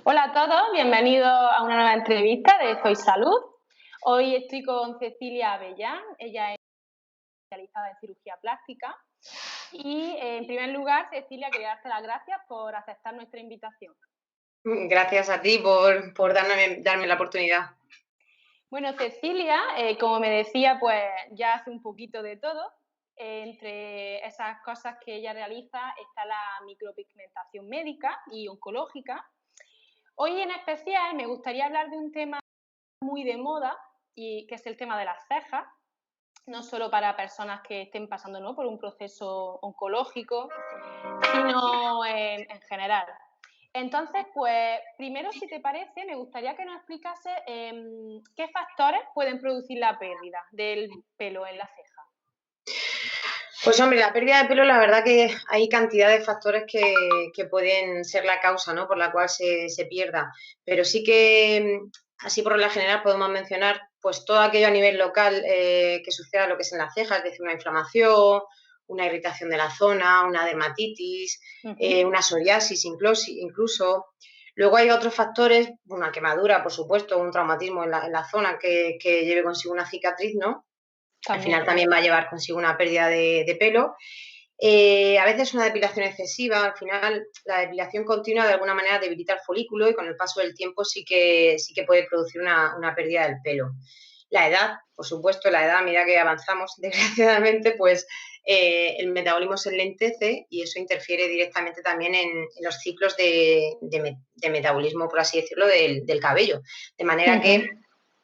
Hola a todos, bienvenidos a una nueva entrevista de Soy Salud. Hoy estoy con Cecilia Avellán, ella es especializada en cirugía plástica. Y en primer lugar, Cecilia, quería darte las gracias por aceptar nuestra invitación. Gracias a ti por darme la oportunidad. Bueno, Cecilia, como me decía, pues ya hace un poquito de todo. Entre esas cosas que ella realiza está la micropigmentación médica y oncológica. Hoy en especial me gustaría hablar de un tema muy de moda y que es el tema de las cejas, no solo para personas que estén pasando, ¿no?, por un proceso oncológico, sino en general. Entonces, pues primero, si te parece, me gustaría que nos explicase qué factores pueden producir la pérdida del pelo en la ceja. Pues hombre, la pérdida de pelo, la verdad que hay cantidad de factores que pueden ser la causa, ¿no?, por la cual se pierda. Pero sí que, así por regla general, podemos mencionar pues todo aquello a nivel local que suceda lo que es en la ceja, es decir, una inflamación, una irritación de la zona, una dermatitis, una psoriasis incluso. Luego hay otros factores, una quemadura, por supuesto, un traumatismo en la zona que lleve consigo una cicatriz, ¿no? Al final también va a llevar consigo una pérdida de pelo. A veces una depilación excesiva, al final la depilación continua de alguna manera debilita el folículo y con el paso del tiempo sí que puede producir una pérdida del pelo. La edad, por supuesto, la edad a medida que avanzamos, desgraciadamente, pues el metabolismo se enlentece y eso interfiere directamente también en los ciclos de metabolismo, por así decirlo, del cabello. De manera que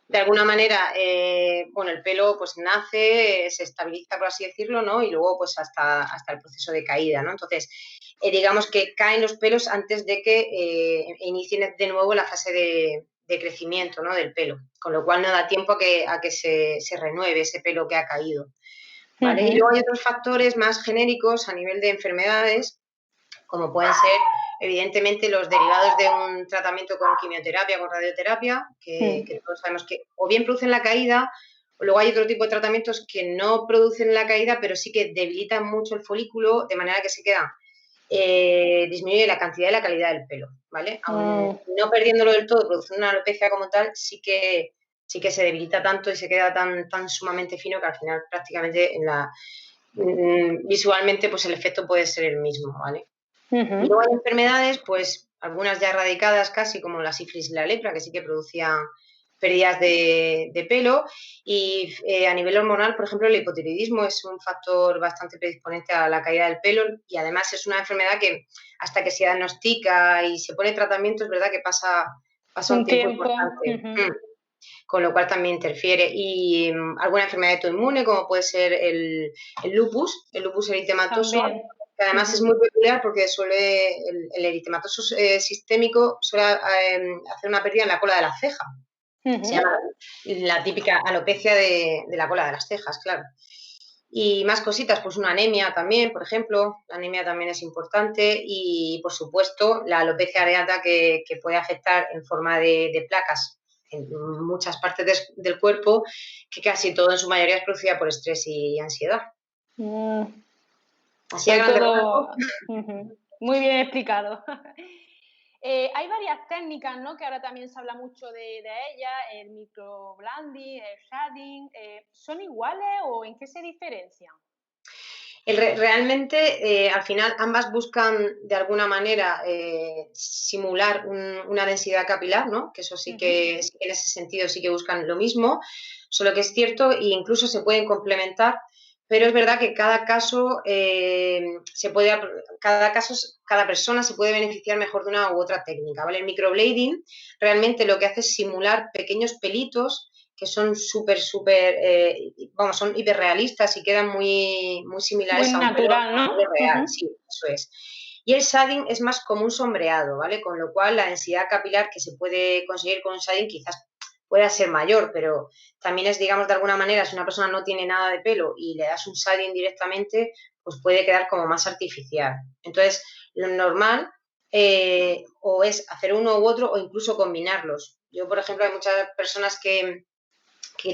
de alguna manera, el pelo pues nace, se estabiliza, por así decirlo, ¿no? Y luego pues hasta el proceso de caída, ¿no? Entonces, digamos que caen los pelos antes de que inicien de nuevo la fase de crecimiento, ¿no?, del pelo, con lo cual no da tiempo a que se renueve ese pelo que ha caído, ¿vale? Y luego hay otros factores más genéricos a nivel de enfermedades, como pueden ser, evidentemente, los derivados de un tratamiento con quimioterapia, con radioterapia, que todos sabemos que o bien producen la caída, o luego hay otro tipo de tratamientos que no producen la caída, pero sí que debilitan mucho el folículo, de manera que se queda, disminuye la cantidad y la calidad del pelo, ¿vale? Aun no perdiéndolo del todo, produciendo una alopecia como tal, sí que se debilita tanto y se queda tan sumamente fino que al final prácticamente visualmente pues el efecto puede ser el mismo, ¿vale? Y luego hay enfermedades, pues algunas ya erradicadas casi, como la sífilis y la lepra, que sí que producían pérdidas de pelo. Y a nivel hormonal, por ejemplo, el hipotiroidismo es un factor bastante predisponente a la caída del pelo y además es una enfermedad que hasta que se diagnostica y se pone tratamiento, es verdad que pasa un Un tiempo tiempo. importante. Con lo cual también interfiere. Y alguna enfermedad autoinmune, como puede ser el lupus eritematoso, También. que además es muy peculiar porque el eritematoso sistémico suele hacer una pérdida en la cola de la ceja. Se llama la típica alopecia de la cola de las cejas, claro. Y más cositas, pues una anemia también, por ejemplo, la anemia también es importante y, por supuesto, la alopecia areata que puede afectar en forma de placas en muchas partes del cuerpo, que casi todo en su mayoría es producida por estrés y ansiedad. Así a Sobre grandes todo, rasgos. muy bien explicado. Hay varias técnicas, ¿no?, que ahora también se habla mucho de ellas, el microblading, el shading. ¿Son iguales o en qué se diferencian? Realmente, al final, ambas buscan de alguna manera simular una densidad capilar, ¿no? Que eso sí que en ese sentido sí que buscan lo mismo, solo que es cierto e incluso se pueden complementar, pero es verdad que cada caso cada persona se puede beneficiar mejor de una u otra técnica, ¿vale? El microblading realmente lo que hace es simular pequeños pelitos que son son hiperrealistas y quedan muy Muy similares natural, a un pelo ¿no? real, sí, eso es. Y el shading es más como un sombreado, ¿vale? Con lo cual la densidad capilar que se puede conseguir con un shading quizás pueda ser mayor, pero también es, digamos, de alguna manera, si una persona no tiene nada de pelo y le das un shading directamente, pues puede quedar como más artificial. Entonces, lo normal o es hacer uno u otro o incluso combinarlos. Yo, por ejemplo, hay muchas personas que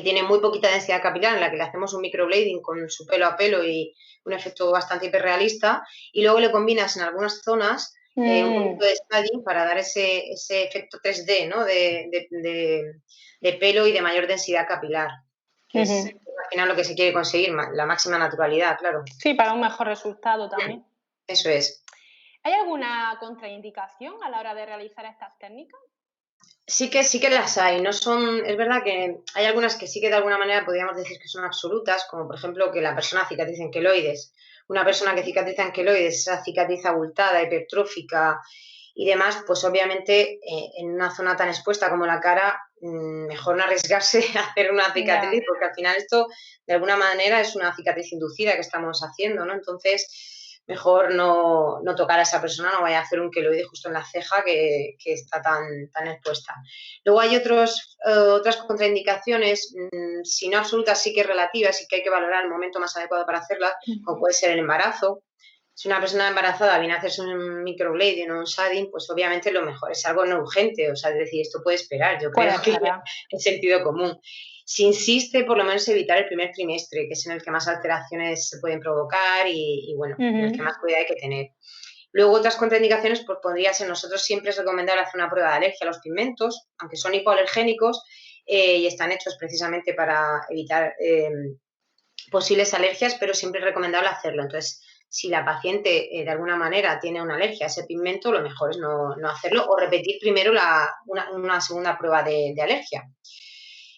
tiene muy poquita densidad capilar, en la que le hacemos un microblading con su pelo a pelo y un efecto bastante hiperrealista, y luego le combinas en algunas zonas un poquito de stading para dar ese efecto 3D, ¿no? De pelo y de mayor densidad capilar, que es al final lo que se quiere conseguir, la máxima naturalidad, claro. Sí, para un mejor resultado también. Eso es. ¿Hay alguna contraindicación a la hora de realizar estas técnicas? Sí que las hay, no son, es verdad que hay algunas que sí que de alguna manera podríamos decir que son absolutas, como por ejemplo que la persona cicatrice en queloides. Una persona que cicatriza en queloides, esa cicatriz abultada, hipertrófica y demás, pues obviamente en una zona tan expuesta como la cara, mejor no arriesgarse a hacer una cicatriz, porque al final esto de alguna manera es una cicatriz inducida que estamos haciendo, ¿no? Entonces, mejor no tocar a esa persona, no vaya a hacer un queloide justo en la ceja que está tan expuesta. Luego hay otras contraindicaciones, si no absolutas, sí que relativas, y que hay que valorar el momento más adecuado para hacerlas, como puede ser el embarazo. Si una persona embarazada viene a hacerse un microblading o un shading, pues obviamente lo mejor es algo no urgente, o sea, es decir, esto puede esperar, yo creo que es sentido común. Si insiste, por lo menos evitar el primer trimestre, que es en el que más alteraciones se pueden provocar y bueno, en el que más cuidado hay que tener. Luego, otras contraindicaciones, pues podría ser, nosotros siempre es recomendable hacer una prueba de alergia a los pigmentos, aunque son hipoalergénicos y están hechos precisamente para evitar posibles alergias, pero siempre es recomendable hacerlo. Entonces, si la paciente de alguna manera tiene una alergia a ese pigmento, lo mejor es no hacerlo o repetir primero una segunda prueba de alergia.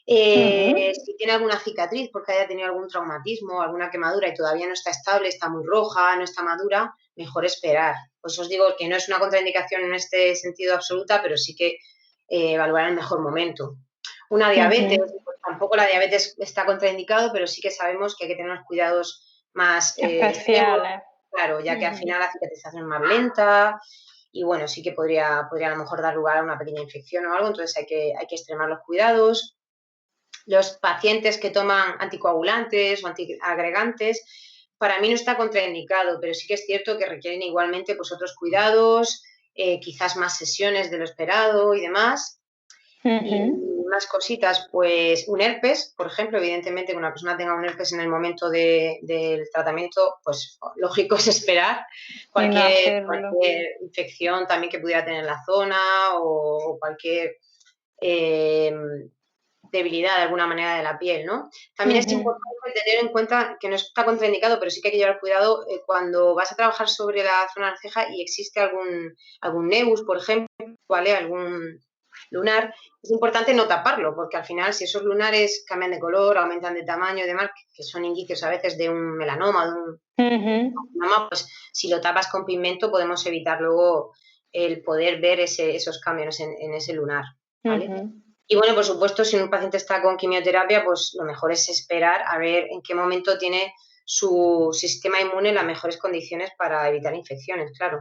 Si tiene alguna cicatriz porque haya tenido algún traumatismo, alguna quemadura y todavía no está estable, está muy roja, no está madura, mejor esperar. Pues os digo que no es una contraindicación en este sentido absoluta, pero sí que evaluar el mejor momento. Una diabetes, pues tampoco la diabetes está contraindicado, pero sí que sabemos que hay que tener unos cuidados más especiales. Claro, ya que al final la cicatrización es más lenta y bueno, sí que podría a lo mejor dar lugar a una pequeña infección o algo, entonces hay que extremar los cuidados. Los pacientes que toman anticoagulantes o antiagregantes, para mí no está contraindicado, pero sí que es cierto que requieren igualmente pues, otros cuidados, quizás más sesiones de lo esperado y demás. Y más cositas, pues un herpes, por ejemplo, evidentemente que una persona tenga un herpes en el momento del tratamiento, pues lógico es esperar cualquier infección también que pudiera tener en la zona o cualquier debilidad de alguna manera de la piel, ¿no? También es importante tener en cuenta que no está contraindicado, pero sí que hay que llevar cuidado cuando vas a trabajar sobre la zona de la ceja y existe algún nebus, por ejemplo, ¿vale? Algún lunar, es importante no taparlo, porque al final si esos lunares cambian de color, aumentan de tamaño y demás, que son indicios a veces de un melanoma, de un melanoma, pues si lo tapas con pigmento podemos evitar luego el poder ver esos cambios en ese lunar, ¿vale? Y bueno, por supuesto, si un paciente está con quimioterapia, pues lo mejor es esperar a ver en qué momento tiene su sistema inmune las mejores condiciones para evitar infecciones, claro.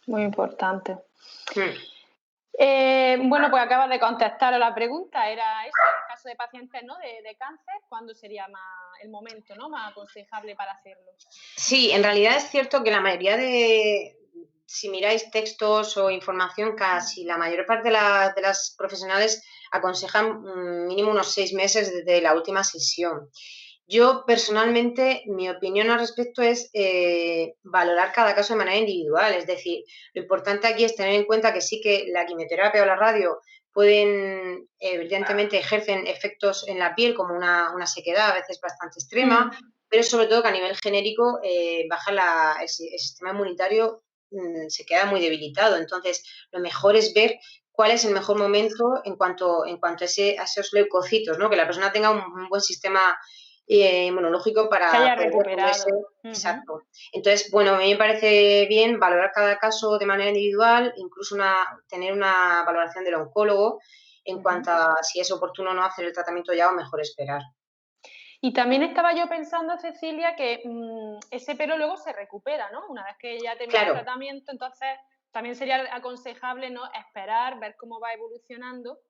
Muy importante. Bueno, pues acabas de contestar a la pregunta, era eso, en el caso de pacientes ¿no? de cáncer, ¿cuándo sería el momento ¿no? más aconsejable para hacerlo? Sí, en realidad es cierto que la mayoría si miráis textos o información, casi la mayor parte de las profesionales aconsejan mínimo unos 6 meses desde la última sesión. Yo personalmente, mi opinión al respecto es valorar cada caso de manera individual, es decir, lo importante aquí es tener en cuenta que sí que la quimioterapia o la radio pueden, evidentemente, ejercen efectos en la piel como una sequedad a veces bastante extrema, pero sobre todo que a nivel genérico baja el sistema inmunitario, se queda muy debilitado. Entonces, lo mejor es ver cuál es el mejor momento en cuanto a esos leucocitos, ¿no? Que la persona tenga un buen sistema inmunológico para que haya poder recuperado. Exacto. Entonces, bueno, a mí me parece bien valorar cada caso de manera individual, incluso tener una valoración del oncólogo en cuanto a si es oportuno o no hacer el tratamiento ya o mejor esperar. Y también estaba yo pensando, Cecilia, que ese pelo luego se recupera, ¿no? Una vez que ya termina el tratamiento, entonces también sería aconsejable ¿no? esperar, ver cómo va evolucionando.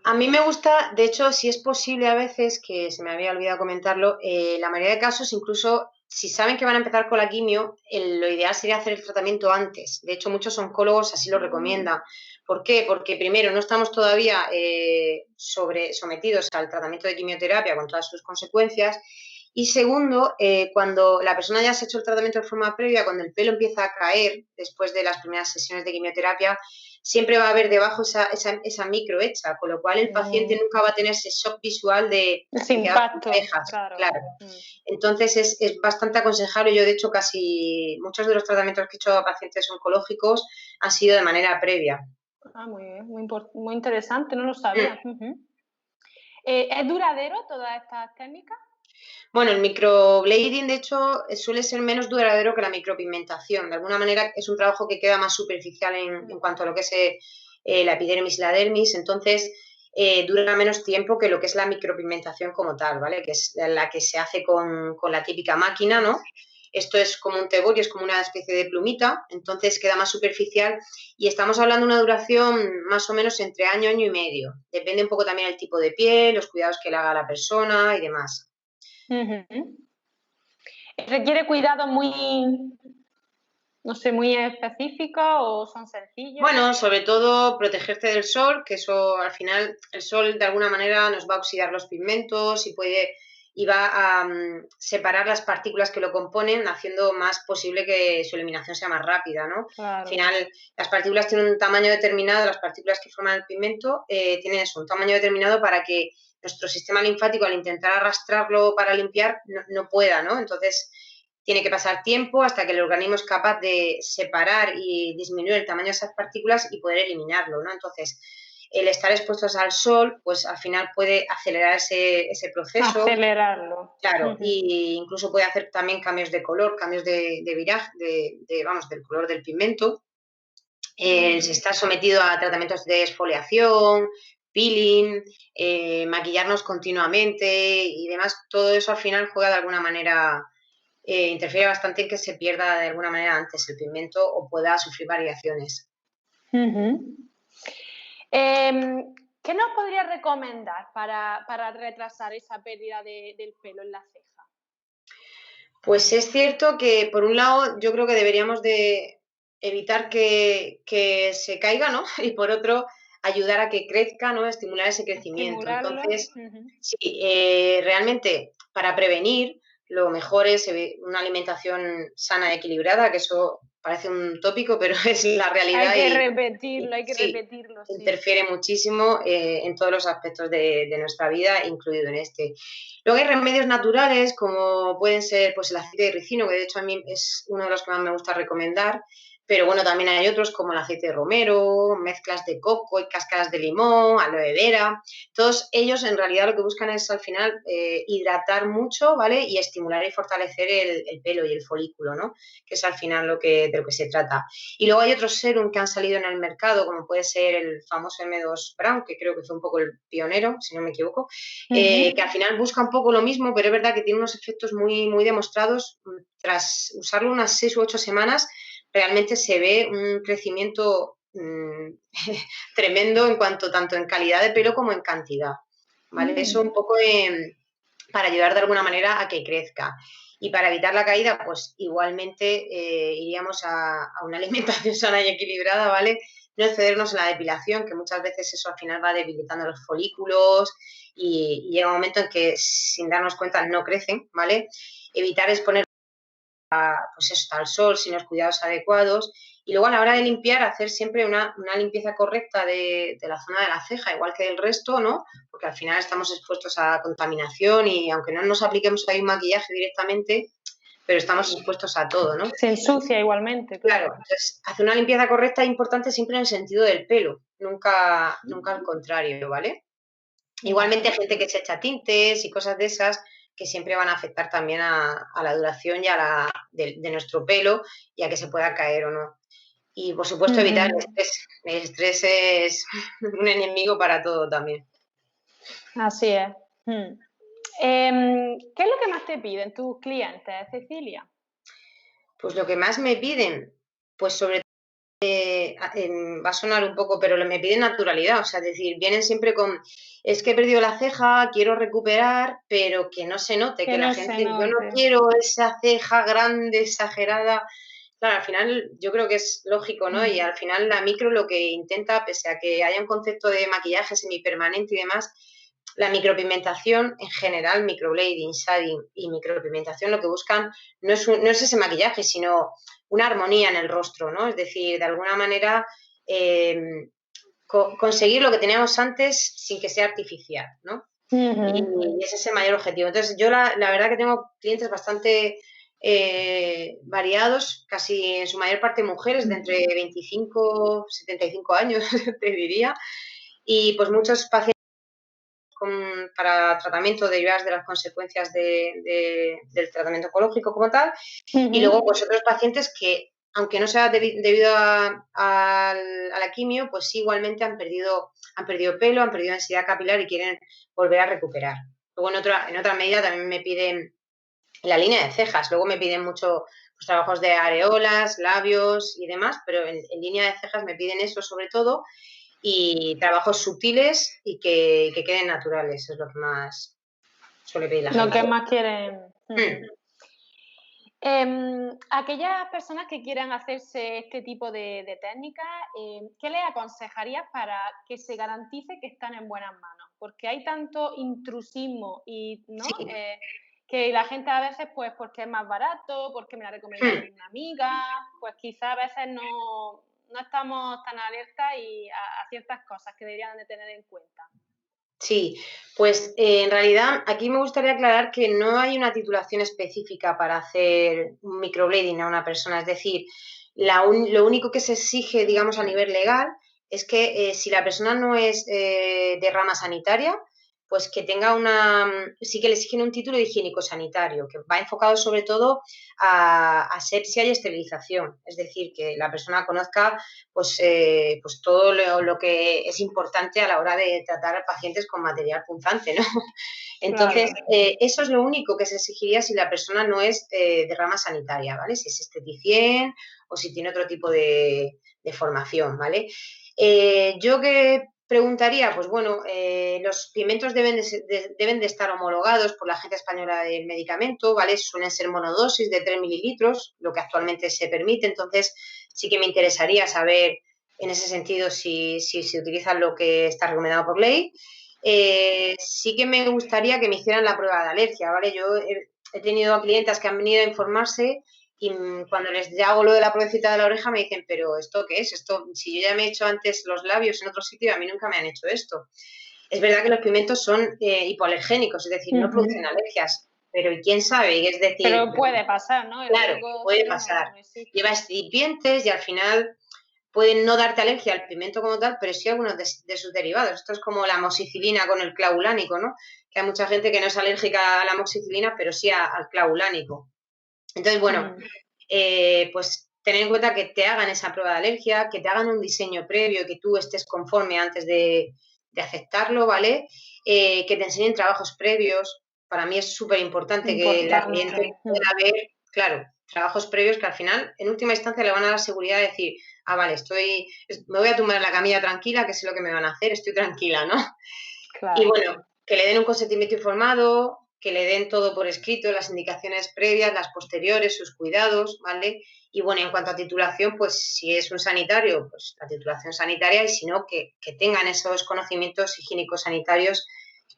A mí me gusta, de hecho, si es posible a veces, que se me había olvidado comentarlo, la mayoría de casos, incluso si saben que van a empezar con la quimio, lo ideal sería hacer el tratamiento antes. De hecho, muchos oncólogos así lo recomiendan. ¿Por qué? Porque primero no estamos todavía sometidos al tratamiento de quimioterapia con todas sus consecuencias Y segundo, cuando la persona ya se ha hecho el tratamiento de forma previa, cuando el pelo empieza a caer después de las primeras sesiones de quimioterapia, siempre va a haber debajo esa micro hecha, con lo cual el paciente nunca va a tener ese shock visual de Ese que queda con impacto, cejas, claro. claro. Entonces es bastante aconsejable. Yo, de hecho, casi muchos de los tratamientos que he hecho a pacientes oncológicos han sido de manera previa. Ah, muy bien, muy interesante, no lo sabía. ¿Es duradero todas estas técnicas? Bueno, el microblading, de hecho, suele ser menos duradero que la micropigmentación. De alguna manera es un trabajo que queda más superficial en cuanto a lo que es la epidermis y la dermis, entonces dura menos tiempo que lo que es la micropigmentación como tal, ¿vale? Que es la que se hace con la típica máquina, ¿no? Esto es como un tebol y es como una especie de plumita, entonces queda más superficial y estamos hablando de una duración más o menos entre año y medio. Depende un poco también del tipo de piel, los cuidados que le haga la persona y demás. ¿Requiere cuidados muy, no sé, muy específicos o son sencillos? Bueno, sobre todo protegerte del sol, que eso al final el sol de alguna manera nos va a oxidar los pigmentos y va a separar las partículas que lo componen, haciendo más posible que su eliminación sea más rápida, ¿no? Claro. Al final, las partículas tienen un tamaño determinado, las partículas que forman el pigmento tienen eso, un tamaño determinado para que nuestro sistema linfático, al intentar arrastrarlo para limpiar, no pueda, ¿no? Entonces, tiene que pasar tiempo hasta que el organismo es capaz de separar y disminuir el tamaño de esas partículas y poder eliminarlo, ¿no? Entonces, el estar expuestos al sol, pues al final puede acelerar ese proceso. Acelerarlo. Claro, y incluso puede hacer también cambios de color, cambios de viraje, del color del pigmento. Se está sometido a tratamientos de exfoliación, peeling, maquillarnos continuamente y demás. Todo eso al final juega de alguna manera interfiere bastante en que se pierda de alguna manera antes el pigmento o pueda sufrir variaciones. ¿Qué nos podría recomendar para retrasar esa pérdida del pelo en la ceja? Pues es cierto que, por un lado, yo creo que deberíamos de evitar que se caiga, ¿no? Y por otro, ayudar a que crezca, ¿no? Estimular ese crecimiento. Estimularlo. Entonces, sí, realmente para prevenir, lo mejor es una alimentación sana y equilibrada, que eso parece un tópico, pero es la realidad. Hay que repetirlo, sí. Interfiere muchísimo en todos los aspectos de nuestra vida, incluido en este. Luego hay remedios naturales, como pueden ser pues, el aceite de ricino, que de hecho a mí es uno de los que más me gusta recomendar, pero bueno, también hay otros como el aceite de romero, mezclas de coco y cáscaras de limón, aloe vera. Todos ellos en realidad lo que buscan es al final hidratar mucho, ¿vale? Y estimular y fortalecer el pelo y el folículo, ¿no? Que es al final de lo que se trata. Y luego hay otros serum que han salido en el mercado, como puede ser el famoso M2 Brown, que creo que fue un poco el pionero, si no me equivoco, que al final busca un poco lo mismo, pero es verdad que tiene unos efectos muy, muy demostrados. Tras usarlo unas 6 u 8 semanas, realmente se ve un crecimiento tremendo en cuanto tanto en calidad de pelo como en cantidad, ¿vale? Eso un poco para ayudar de alguna manera a que crezca. Y para evitar la caída, pues igualmente iríamos a una alimentación sana y equilibrada, ¿vale? No excedernos en la depilación, que muchas veces eso al final va debilitando los folículos y llega un momento en que sin darnos cuenta no crecen, ¿vale? Evitar exponer pues eso, al sol sin los cuidados adecuados y luego a la hora de limpiar hacer siempre una limpieza correcta de la zona de la ceja, igual que del resto, ¿no? Porque al final estamos expuestos a contaminación y aunque no nos apliquemos ahí un maquillaje directamente, pero estamos expuestos a todo, ¿no? Se ensucia igualmente, claro. Entonces hacer una limpieza correcta es importante siempre en el sentido del pelo, nunca al contrario, ¿vale? Igualmente hay gente que se echa tintes y cosas de esas que siempre van a afectar también a la duración y de nuestro pelo y a que se pueda caer o no. Y por supuesto evitar el estrés. El estrés es un enemigo para todo también. Así es. ¿Qué es lo que más te piden tus clientes, Cecilia? Pues lo que más me piden, pues sobre todo, va a sonar un poco, pero me piden naturalidad, o sea, es decir, vienen siempre con, es que he perdido la ceja, quiero recuperar, pero que no se note, que la gente, yo no quiero esa ceja grande, exagerada. Claro, al final yo creo que es lógico, ¿no? Y al final la micro lo que intenta, pese a que haya un concepto de maquillaje semipermanente y demás, la micropigmentación en general, microblading, shading y micropigmentación, lo que buscan no es ese maquillaje, sino una armonía en el rostro, ¿no? Es decir, de alguna manera conseguir lo que teníamos antes sin que sea artificial, ¿no? Y ese es el mayor objetivo. Entonces, yo la verdad que tengo clientes bastante variados, casi en su mayor parte mujeres de entre 25 y 75 años, te diría, y pues muchos pacientes para tratamiento derivadas de las consecuencias del tratamiento oncológico como tal, y luego pues otros pacientes que, aunque no sea debido a la quimio, pues sí igualmente han perdido pelo, han perdido densidad capilar y quieren volver a recuperar. Luego en otra medida también me piden la línea de cejas, luego me piden mucho pues, trabajos de areolas, labios y demás, pero en línea de cejas me piden eso sobre todo, y trabajos sutiles y que queden naturales, es lo que más suele pedir la gente. Lo que más quieren. Aquellas personas que quieran hacerse este tipo de técnicas, ¿qué les aconsejarías para que se garantice que están en buenas manos? Porque hay tanto intrusismo y, ¿no? Sí. Que la gente a veces, pues porque es más barato, porque me la ha recomendado una amiga, pues quizás a veces no estamos tan alertas a ciertas cosas que deberían de tener en cuenta. Sí, pues en realidad aquí me gustaría aclarar que no hay una titulación específica para hacer un microblading a una persona. Es decir, lo único que se exige, digamos, a nivel legal es que si la persona no es de rama sanitaria, pues que tenga sí que le exigen un título de higiénico sanitario, que va enfocado sobre todo a asepsia y esterilización. Es decir, que la persona conozca pues todo lo que es importante a la hora de tratar a pacientes con material punzante, ¿no? Entonces, claro. Eso es lo único que se exigiría si la persona no es de rama sanitaria, ¿vale? Si es esteticien o si tiene otro tipo de formación, ¿vale? Yo que preguntaría, pues bueno, los pigmentos deben de estar homologados por la Agencia Española del Medicamento, ¿vale? Suelen ser monodosis de 3 mililitros, lo que actualmente se permite, entonces sí que me interesaría saber en ese sentido si se utiliza lo que está recomendado por ley. Sí que me gustaría que me hicieran la prueba de alergia, ¿vale? Yo he tenido clientas que han venido a informarse y cuando les hago lo de la pruebecita de la oreja me dicen, pero ¿esto qué es? Esto, si yo ya me he hecho antes los labios en otro sitio, a mí nunca me han hecho esto. Es verdad que los pigmentos son hipoalergénicos, es decir, no producen alergias, pero ¿y quién sabe? Es decir, pero puede pasar, ¿no? Claro, puede pasar. Lleva excipientes y al final pueden no darte alergia al pigmento como tal, pero sí algunos de sus derivados. Esto es como la amoxicilina con el clavulánico, ¿no? Que hay mucha gente que no es alérgica a la amoxicilina, pero sí al clavulánico. Entonces, bueno, pues tener en cuenta que te hagan esa prueba de alergia, que te hagan un diseño previo y que tú estés conforme antes de aceptarlo, ¿vale? Que te enseñen trabajos previos. Para mí es súper importante que la cliente pueda ver, claro, trabajos previos que al final, en última instancia, le van a dar seguridad de decir, vale, me voy a tumbar en la camilla tranquila, que sé lo que me van a hacer, estoy tranquila, ¿no? Claro. Y bueno, que le den un consentimiento informado, que le den todo por escrito, las indicaciones previas, las posteriores, sus cuidados, ¿vale? Y bueno, en cuanto a titulación, pues si es un sanitario, pues la titulación sanitaria, y si no, que tengan esos conocimientos higiénicos sanitarios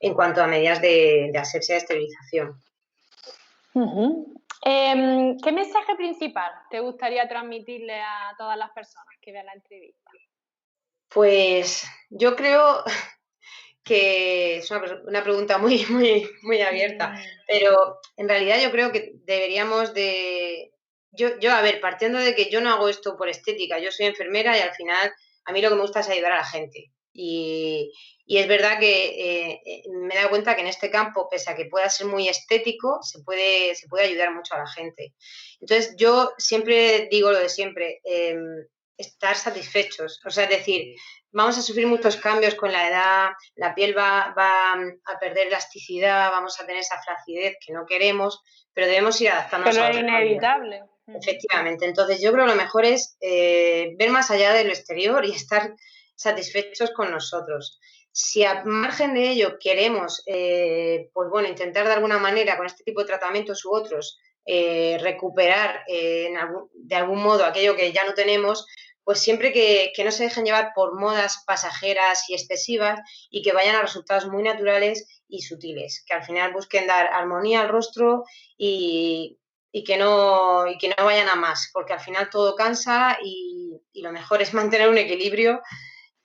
en cuanto a medidas de asepsia y esterilización. ¿Qué mensaje principal te gustaría transmitirle a todas las personas que vean la entrevista? Pues yo creo que es una pregunta muy, muy, muy abierta, pero en realidad yo creo que deberíamos de... Yo, a ver, partiendo de que yo no hago esto por estética, yo soy enfermera y al final a mí lo que me gusta es ayudar a la gente. Y es verdad que me he dado cuenta que en este campo, pese a que pueda ser muy estético, se puede ayudar mucho a la gente. Entonces, yo siempre digo lo de siempre, estar satisfechos. O sea, es decir, vamos a sufrir muchos cambios con la edad, la piel va a perder elasticidad, vamos a tener esa flacidez que no queremos, pero debemos ir adaptándonos a los cambios. Pero es inevitable. Efectivamente. Entonces, yo creo que lo mejor es ver más allá de lo exterior y estar satisfechos con nosotros. Si a margen de ello queremos, pues bueno, intentar de alguna manera con este tipo de tratamientos u otros recuperar de algún modo aquello que ya no tenemos, pues siempre que no se dejen llevar por modas pasajeras y excesivas y que vayan a resultados muy naturales y sutiles, que al final busquen dar armonía al rostro y, y que no vayan a más, porque al final todo cansa y lo mejor es mantener un equilibrio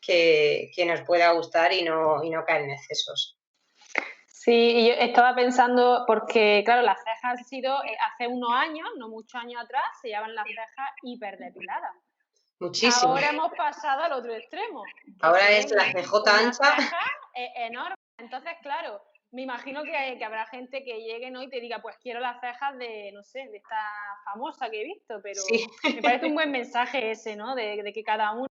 que nos pueda gustar y no caer en excesos. Sí, y yo estaba pensando, porque claro, las cejas han sido, hace unos años, no muchos años atrás, se llevaban las cejas hiperdepiladas. Muchísimo. Ahora hemos pasado al otro extremo, que Ahora se es ven la CJ unas ancha. cejas enormes. Entonces, claro, me imagino que habrá gente que llegue, ¿no?, y te diga, pues quiero las cejas de, no sé, de esta famosa que he visto, pero Sí, me parece un buen mensaje ese, ¿no?, de que cada uno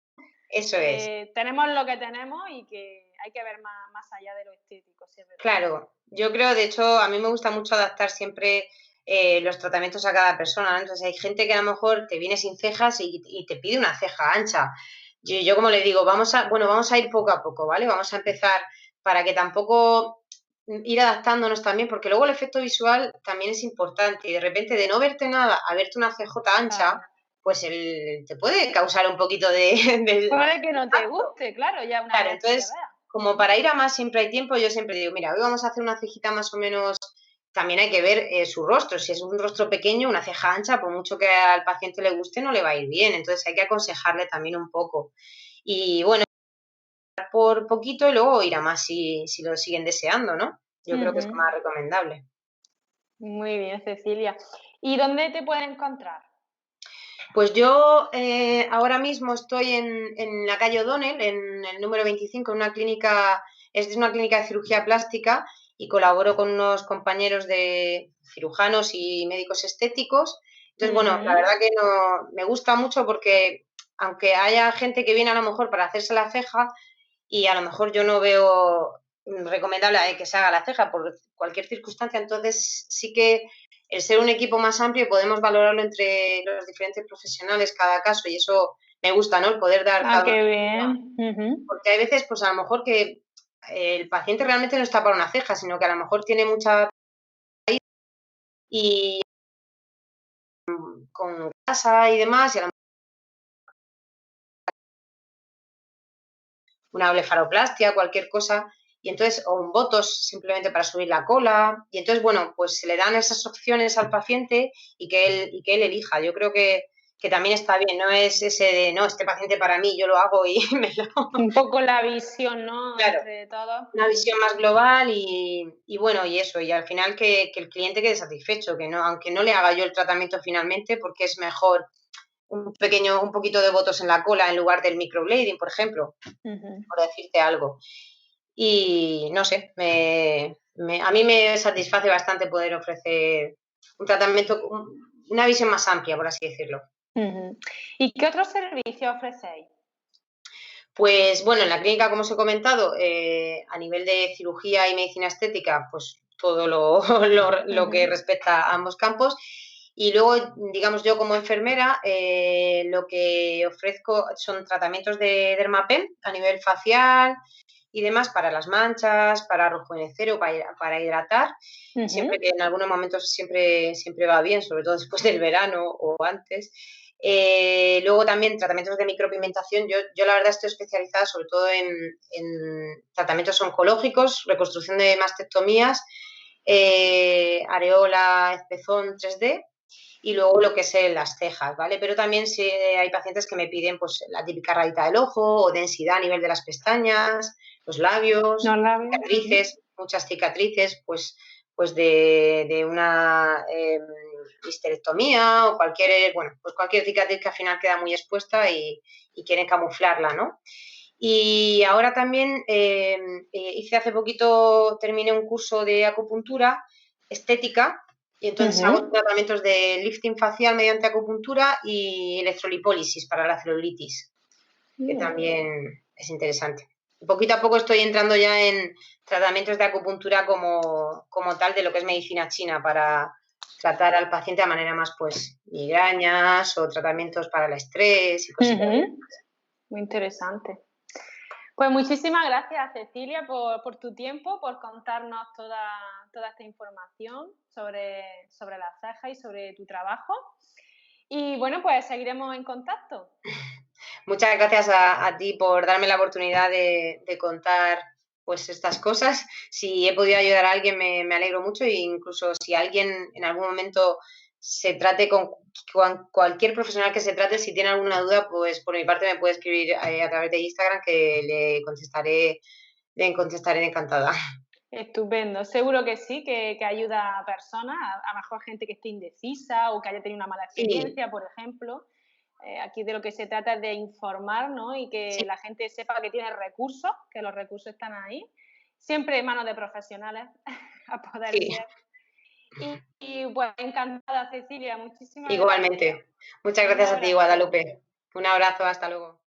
eso es. tenemos lo que tenemos y que hay que ver más allá de lo estético, sí, es verdad. Claro, yo creo, de hecho, a mí me gusta mucho adaptar siempre los tratamientos a cada persona, ¿no? Entonces hay gente que a lo mejor te viene sin cejas y te pide una ceja ancha. Yo como le digo, vamos a ir poco a poco, ¿vale? Vamos a empezar para que tampoco ir adaptándonos también, porque luego el efecto visual también es importante. Y de repente de no verte nada a verte una CJ ancha, Claro. pues te puede causar un poquito de, Puede que no te impacto. guste, claro, ya una Claro, vez que te entonces, veas. como para ir a más siempre hay tiempo, yo siempre digo, mira, hoy vamos a hacer una cejita más o menos, también hay que ver su rostro, si es un rostro pequeño, una ceja ancha, por mucho que al paciente le guste, no le va a ir bien, entonces hay que aconsejarle también un poco. Y bueno, por poquito y luego ir a más si lo siguen deseando, ¿no? Yo creo que es lo Ujú. más recomendable. Muy bien, Cecilia. ¿Y dónde te pueden encontrar? Pues yo ahora mismo estoy en la calle O'Donnell, en el número 25, en una clínica, es una clínica de cirugía plástica y colaboro con unos compañeros de cirujanos y médicos estéticos. Entonces, bueno, la Ujú. verdad que no, me gusta mucho porque aunque haya gente que viene a lo mejor para hacerse la ceja y a lo mejor yo no veo recomendable que se haga la ceja por cualquier circunstancia, entonces sí que el ser un equipo más amplio podemos valorarlo entre los diferentes profesionales cada caso y eso me gusta, ¿no? El poder dar Ah, cada uno, qué bien. Ujú. porque hay veces, pues a lo mejor que el paciente realmente no está para una ceja, sino que a lo mejor tiene mucha y con grasa y demás, y a lo mejor una blefaroplastia, cualquier cosa, y entonces, o un botox simplemente para subir la cola, y entonces, bueno, pues se le dan esas opciones al paciente y que él elija. Yo creo que también está bien, no es ese de, no, este paciente para mí, yo lo hago y me lo... Un poco la visión, ¿no?, Claro, entre todos. una Ujú. visión más global y bueno, y eso, y al final que el cliente quede satisfecho, que no, aunque no le haga yo el tratamiento finalmente, porque es mejor un poquito de botox en la cola en lugar del microblading, por ejemplo, Ujú. por decirte algo. Y no sé, a mí me satisface bastante poder ofrecer un tratamiento, una visión más amplia, por así decirlo. Ujú. ¿Y qué otros servicios ofrecéis? Pues bueno, en la clínica, como os he comentado, a nivel de cirugía y medicina estética, pues todo lo que Ujú. respecta a ambos campos. Y luego, digamos, yo como enfermera, lo que ofrezco son tratamientos de Dermapen a nivel facial y demás para las manchas, para rejuvenecer o para hidratar, siempre Ujú. que en algunos momentos siempre va bien, sobre todo después del verano o antes. Luego también tratamientos de micropigmentación. Yo la verdad estoy especializada sobre todo en tratamientos oncológicos, reconstrucción de mastectomías, areola, pezón 3D y luego lo que es las cejas, ¿vale? Pero también si hay pacientes que me piden pues la típica rayita del ojo o densidad a nivel de las pestañas, los labios, Los labios. Ujú. cicatrices, muchas cicatrices, pues de una histerectomía o cualquier cicatriz que al final queda muy expuesta y quieren camuflarla, ¿no? Y ahora también hice hace poquito, terminé un curso de acupuntura estética y entonces hago Ujú. tratamientos de lifting facial mediante acupuntura y electrolipólisis para la celulitis, que Mm. también es interesante. Poquito a poco estoy entrando ya en tratamientos de acupuntura como tal de lo que es medicina china para tratar al paciente de manera más, pues, migrañas o tratamientos para el estrés y cositas. Ujú. Muy interesante. Pues muchísimas gracias, Cecilia, por tu tiempo, por contarnos toda esta información sobre las cejas y sobre tu trabajo. Y bueno, pues seguiremos en contacto. Muchas gracias a ti por darme la oportunidad de contar pues estas cosas. Si he podido ayudar a alguien, me alegro mucho, e incluso si alguien en algún momento se trate con cualquier profesional que se trate, si tiene alguna duda, pues por mi parte me puede escribir a través de Instagram, que le contestaré encantada. Estupendo, seguro que sí, que ayuda a personas, a lo mejor gente que esté indecisa o que haya tenido una mala Sí, experiencia, por ejemplo. Aquí de lo que se trata es de informar, ¿no? Y sí, que la gente sepa que tiene recursos, que los recursos están ahí, siempre en manos de profesionales, a poder sí, ser. Y bueno, encantada, Cecilia, muchísimas gracias. igualmente. Muchas Un gracias a ti, abrazo. Guadalupe. Un abrazo, hasta luego.